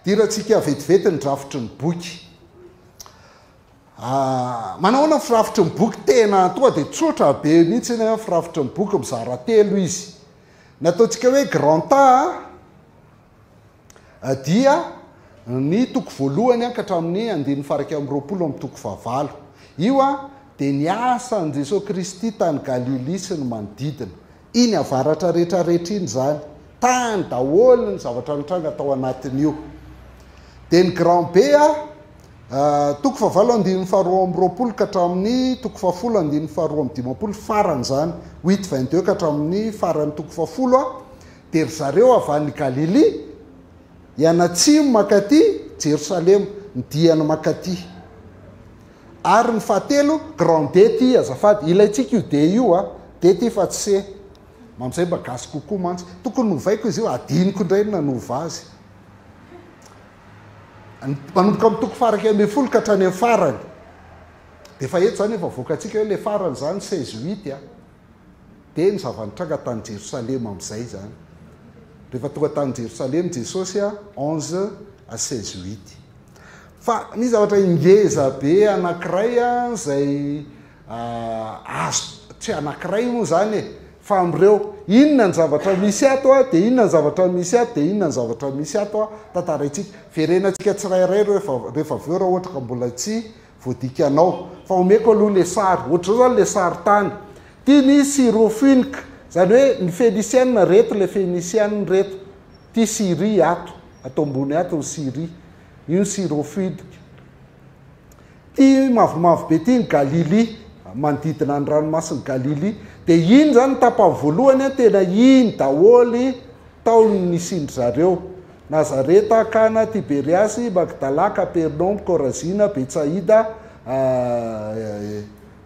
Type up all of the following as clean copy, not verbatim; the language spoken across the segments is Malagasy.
Diratsika vetivety ny rafitry ny boky. Manahoana firafitry ny boky tena toa dia tsotra be mihitsy iny firafitry ny boky mizara telo izy. Nataontsika hoe grand A dia ny toko voalohany ka hatramin'ny 120 io dia ny asan Jesosy Kristy tany Galili sy ny manodidina. Iny avaratra rehetrarehetra iny zany. Tany daholo ny zavatra nitranga tao anatin'io. Dia ny grand B toko 7:22 ka hatramin'ny toko 10:22 farany zany 8:22 ka hatramin'ny farany toko 10 dia ry zareo avy any Galili ianatsimo makaty Jerosalema ny diany makaty. Ary ny fahatelo grand D ty azafady ilaitsika io D io D ty fa tsy se mamizay mba gasy kokoa mantsy tokony novaiko izy io adiniko indray nanova azy. Manomboka amin'ny toko faraka 10 ka hatrany amin'ny farany dia efa eto zany efa voakatsika hoe le farany zany 16:8 dia ny zavanitranga tany Jerosalema amin'izay zany. Rehefa tonga tany Jerosalema Jesosy 11-16:8. Fa ny zavatra ingeza be anankiray zay azo tsy anankiray moa zany fa am'ireo inona ny zavatra misy ato dia inona ny zavatra misy ato dia inona ny zavatra misy ato tantaraitsika verenantsika tsirairay rehefa aveo raha ohatra ka mbola tsy voadikanao fa omeko aloha le sary ohatra zao zany le sary tany ty ny Syrophonika zany hoe ny Fenisiana reto le Fenisiana reto ty Syria ato atao ambony ato ny Syria io Syrophonika ty mavomavo be ty ny Galili manodidina ny ranomasiny Galili dia iny zany tapany voalohany tena iny daholy taony nisindry zareo Nazareta, Kana, Tiberiasy, Magdala, Kapernaum, Korazina, Betsaida,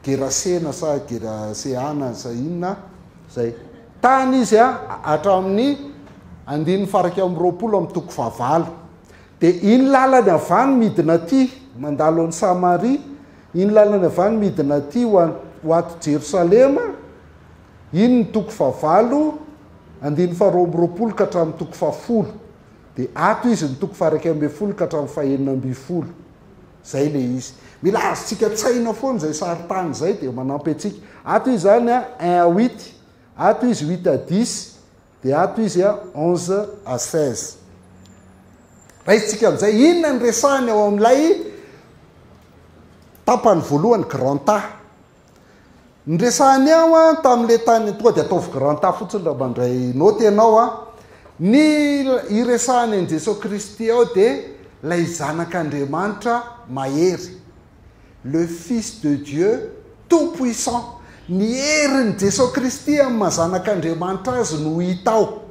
Gerasena sa Geraseana sa inona zay tany izy hatramin'ny 120 toko 9 dia iny lalany avany midina ty mandalo any Samaria iny lalany avany midina ty ho ato Jerosalema iny ny toko 9 120 ka hatramin'ny toko 10 dia ato izy ny toko 110 ka hatramin'ny 9:20 zay le izy. Mila azontsika tsaina foana zay saritany zay dia manampy antsika. Ato izy zany 1-8 ato izy 8-10 dia ato izy 11-16. Raisitsika amin'izay inona ny resahany ao amin'ilay tapany voalohany grand A. Ny resahany ao tamin'ile tany tonga dia ataovy grand A fotsiny raha mandray noty ianao ny iresahany an Jesosy Kristy ao dia lay zanak'Andriamanitra mahery, le Fils de Dieu tout-puissant. Ny herin'i Jesosy Kristy amin'ny mahazanak'Andriamanitra azy no hita ao.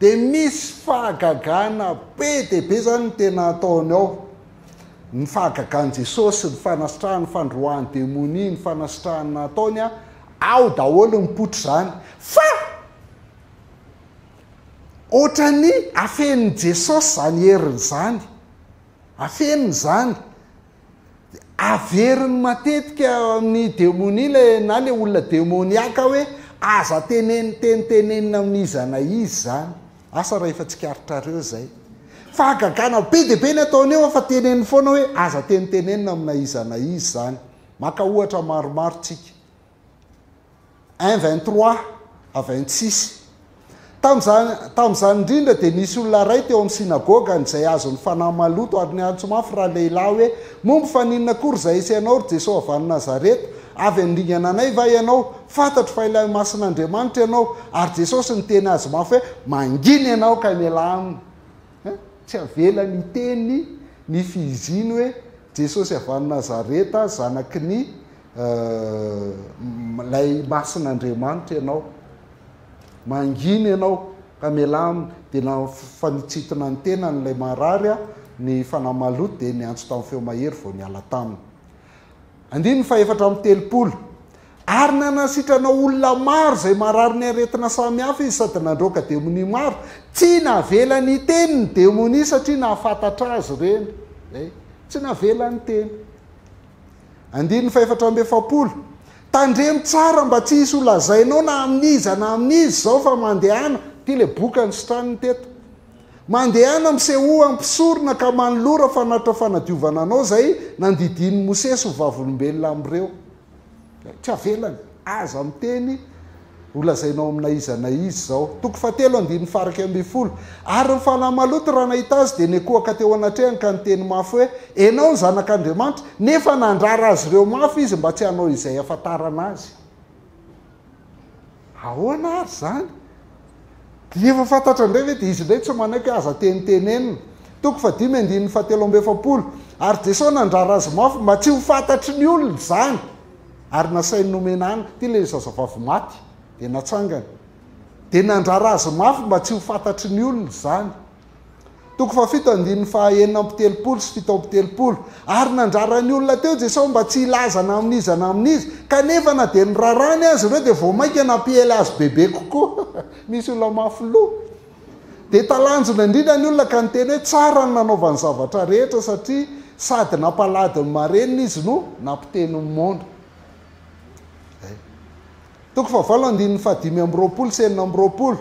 Dia misy fahagagana be dia be zany tena ataony ao. Ny fahagagan'i Jesosy, ny fanasitrahany fandroahany demonia, ny fanasitrahany nataony ao daholo mipotro zany. Fa ohatrany afen'ny Jesosy zany heriny zany, afeniny zany, averiny matetika amin'ny demonia na le olona demoniaka hoe aza tenenina amin'izana izy zany. Asa raha efa tsikarotrareo zay. Fahagagana be dia be ny ataony eo fa teneny foana hoe aza tenenina amina izana izy zany. Maka ohatra maromaro tsika 1:23-26. Tamin'izany indrindra dia nisy olona ray teo amin'ny sinagogany izay azony fanahy maloto ary niantso mafy raha lehilahy hoe momba fa ninona kory izay isy ianao ry Jesosy avy any Nazareta, avy andringana anay va ianao, fantatro fa ilay masin'Andriamanitra ianao. Ary Jesosy niteny azy mafy hoe mangina ianao ka miala aminy. Tsy avela ny teny ny fiziny hoe Jesosy avy any Nazareta zanaky ny lay masin'Andriamanitra ianao, mangina ianao ka miala aminy. Dia nafanitsitona ny tena n'ilay marary ny fanahy maloto dia niantso tamin'ny feo mahery vao niala taminy. 9:4-30. Ary nanasitranao olona maro zay marary ny aretina samy hafa izy sady nandroaka demonia maro, tsy navela ny teny ny demonia satria nahafantatra azy reny. Tsy navela ny teny. 9:4-7. Tandremo tsara mba tsy hisy olazainao na amin'iza na amin'izy zao fa mandehana. Ty le boka ny sitraniny teto. mandehana miseho ampisorona ka manolora fanatra fanadiovana anao zay nandidiny mosesy ho vavolombelona am'ireo tsy avelany aza miteny olazainao amina izana izy zao toko fatelo andiny faraky amby folo ary nyfanamaloto raha nahita azy dia nekoaka teo anatrehany ka nyteny mafy hoe enao ny zanak'Andriamanitra nefa nandrara azy ireo mafy izy mba tsy hanao izay afantarana azy ahoana ary zany rehefa fantatra indray ve dia izy indray tsy manaiky aza tenitenenina toko fadimy andiny fahatelo amby efapolo ary Jesosy nandrara azy mafy mba tsy ho fantatry ny olona zany ary nasainy nomenana ty le zazavavy maty dia natsangana dia nandrara azy mafy mba tsy ho fantatry ny olona zany toko fafito andiny fahaenina ambitelopolo sy fito ambitelopolo ary nandrara ny olona teo Jesosy mba tsy hilazana amin'izana amin'izy kanefa na dia nyrarany azy ireo dia vao mainka nampiely azy bebe kokoa misy olona mafy loha dia talanjona indrindra ny olona ka niteny hoe tsara ny nanaovany zavatra rehetra satria sady nampalady ny marenina izy no nampiteny mmonda toko favalo andiny fahadimy ambyroapolo sy enina ambyroapolo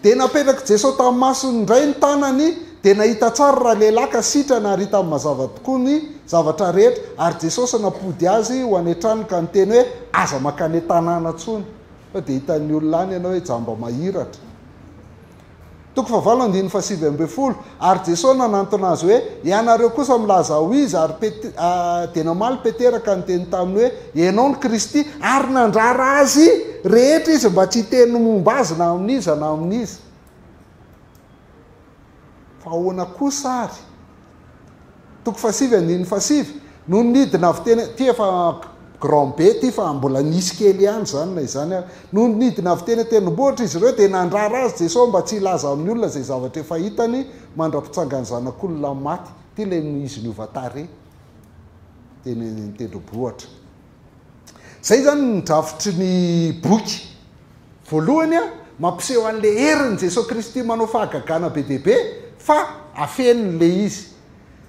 dia napetraka Jesosy tamin'ny masony indray ny tanany dia nahita tsara raha lehilahy ka sitrana ary hita amin'ny mazava tokoa ny zavatra rehetra ary Jesosy napody azy ho any an-trano ka niteny hoe aza makany tanàna tsony fa dia hitan'ny olona any ianao hoe jamba mahiratra toko favalo andiny fahasivy amby folo ary Jesosy nanantona azy hoe ianareo kosa milaza ho izy ary dia namaly Petera ka niteny taminy hoe ianao ny Kristy ary nandrara azy rehetra izy mba tsy hiteny momba azy na amin'iza na amin'iza fa ahoana kosa ary toko fahasivy andiny fahasivy no nidina avy teny ty efa grand be ty fa mbola nisy kely ihany zany na izany ary no nidina avy teny tenibohitra izy ireo dia nandrara azy Jesosy mba tsy hilaza amin'ny olona zay zavatra efa hitany mandra-pitsangany zanak'olona maty ty le izy niova-tare teny tendrobohatra zay zany nidrafitry ny boky voalohany a mampiseho an'le heriny Jesosy Kristy manao fahagagana be deaibe fa afeniny le izy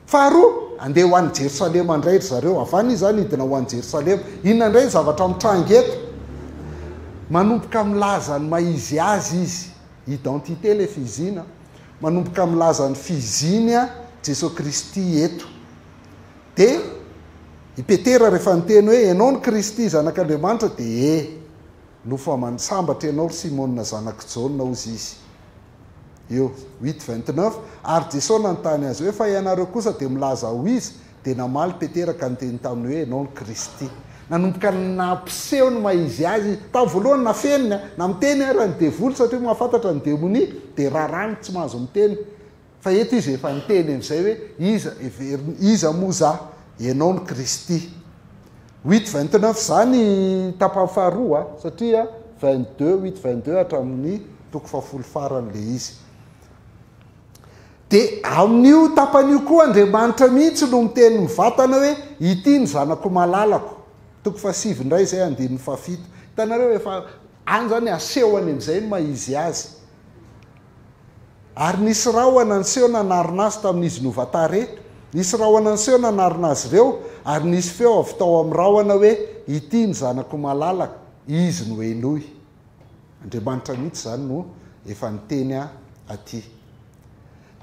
faharoa andeha ho an'ny Jerosalema indray ry zareo avany izy zany hidina ho an'ny Jerosalema inona indray zavatra mitrangy eto manomboka milaza ny maizy azy izy identité le fizina manomboka milaza ny fiziny a Jesosy Kristy eto dia i Petera rehefa niteny hoe ianao ny Kristy zanak'Andriamanitra dia nofa mansambatra ianao ry Simona zanaky Jona ozy izy eo 8:29 ary Jesosy nanontany azy hoe fa ianareo kosa dia milaza ho izy dia namaly Petera ka niteny taminy hoe ianao ny Kristy nanomboka nampiseho ny maizy azy tamin'ny voalohany nafeniny na miteny raha ny devoly satria mahafantatra ny demoni dia rarany tsy mahazo miteny fa eto izy efa niteny amin'izay hoe iza moa za ianao ny Kristy 8:29 zany tapany faharoa satria 8:22 hatramin'ny toko fahafolo farany le izy dia amin'io tapan'io koa Andriamanitra mihitsy no miteny mivatana hoe ity ny zanako malalako toko fahasivy indray zay andin'ny fahafito hitanareo efa any zany asehony amin'izay ny maizy azy ary nisy rahona nyseho nanarina azy tamin'izy niova-tare nisy rahona nyseho nanarina azy ireo ary nisy feo avy tao amin'ny rahona hoe ity ny zanako malalaka izy no enoy Andriamanitra mihitsy zany no efa niteny aty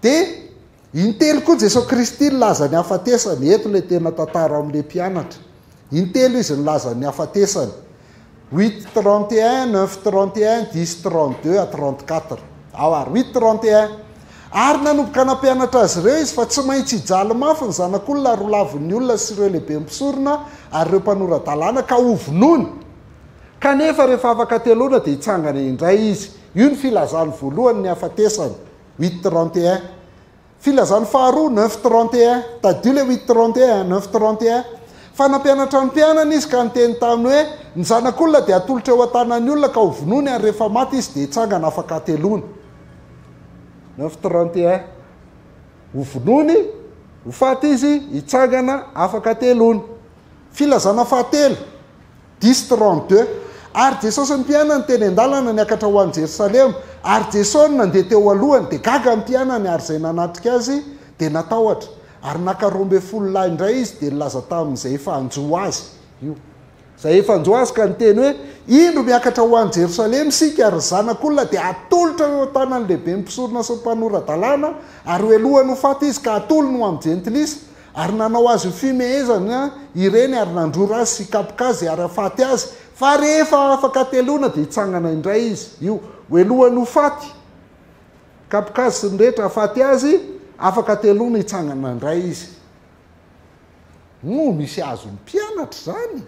dia intelo koa Jesosy Kristy nilaza ny hafatesany eto le tena tantara amin'le mpianatra intelo izy nilaza ny hafatesany 8:31 9:31 10:32 à 34 ao ary 8:31 ary nanomboka nampianatra azy ireo izy fa tsy maintsy hijaly mafy ny zanak'olona ary ho lavin'ny olona sy ireo lehibe misorona ary ireo mpanorad-dalàna ka hovonony kanefa rehefa afaka telona dia hitsangana indray izy io ny filazany voalohany ny hafatesany 8:31 filazany faharoa 9:31 tadio le 8:31 9:31 fa nampianatra ny mpianana izy ka niteny taminy hoe ny zanak'olona dia atolotra eo an-tanan'ny olona ka hovonony ary rehefa maty izy dia hitsangana afaka telona 9:31 hovonony ho faty izy hitsangana afaka telona filazana fahatelo 10:32 ary Jesosy ny mpianany teny an-dalana niakatra ho an'i Jerosalema ary Jesosy nandeha teo alohany dia gaga ny mpianany ary izay nanatrika azy dia natahotra ary naka 12 lahy indray izy dia nilaza tamin'izay efa anjoa azy io zay efa njoazy ka ny teny hoe indro miakatra ho any Jerosalema sika ary zanak'olona dia atolotra eo tanany lehibe mpisorona sy mpanorad-dalàna ary hoelohany ho faty izy ka atolony ho amin'ny jentilisa ary nanao azy ho fimehezana ireny ary nandrora azy sy kapikazy ary afaty azy fa rehefa afaka telona dia hitsangana indray izy io hoelohany ho faty kapikazy sy nyrehetra afaty azy afaka telona hitsangana indray izy no misy azo ny mpianatra zany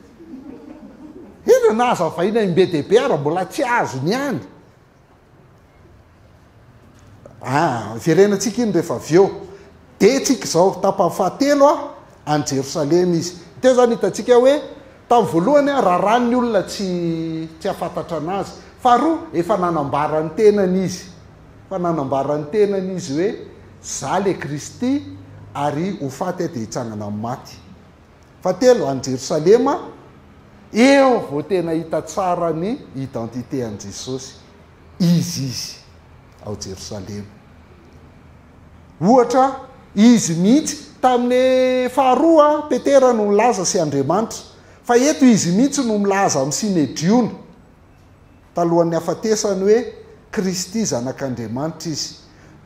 ina naza vahina imbe dehibe ara mbola tsy azony any verenantsika iny rehefa avy eo de tsika zao tapa-fahatelo any Jerosalema izy teo zany hitantsika hoe tamin'ny voalohany raha ranony olona tsy afantatra anazy faharoa efa nanambarany tenany izy fa nanambarany tenany izy hoe za le Kristy ary ho faty dia hitsangana amin'ny maty fahatelo any Jerosalema eo vao tena hita tsara ny identité an' Jesosy izy ao Jerosalema ohatra izy mihitsy tamin'ny faharoa Petera no milaza sy Andriamanitra fa eto izy mihitsy no milaza amin'ny Sinedriona talohan'ny hafatesany hoe Kristy zanak'Andriamanitra izy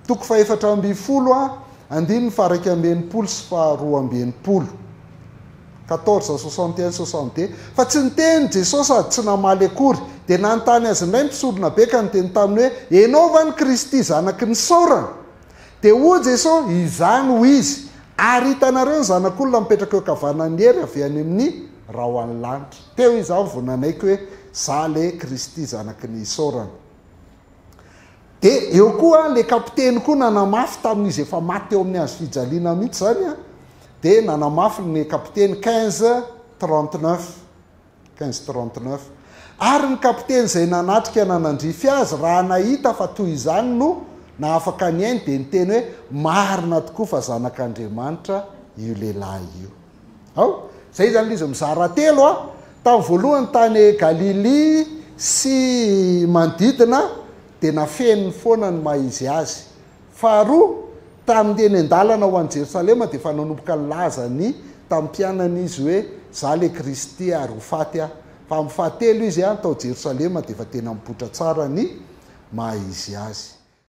toko fa 4:10 andininy faraika ambinipolo sy faharoa ambinipolo 14:61-62 fa tsy niteny Jesosy sady tsy namaly akory dia nanontany azy indray mpisorona be ka niteny taminy hoe enova ny Kristy zanaky ny saorana dia hoy Jesosy izany ho izy ary hitanareo ny zanak'olona mipetraka eo kavanan'ny hery avy any amin'ny rahoan'ny lanitra teo izy aho vonanaiky hoe za le Kristy zanaky ny saorana dia eo koa le kapiteny koa nanamafy tamin'izy efa maty eo amin'ny azo fijaliana mihitsy zany dia nanamafy ny kapiteny 15:39 ary ny kapiteny izay nanatrika nanandrify azy raha nahita fa toy izany no na afaka ny ainy dia niteny hoe marina tokoa fa zanak'Andriamanitra io lehilahy io ao zay zany izy mizara telo tamin'ny voalohany tany Galili sy manodidina dia nafeniny foana ny maizy azy faharoa tamin'ny eny an-dalana ho any Jerosalema dia fa nanomboka nilaza ny tamin'ny mpianany izy hoe za le Kristy ary ho faty fa amin'ny fahatelo izy tao Jerosalema dia fa tena mipoitra tsara ny maizy azy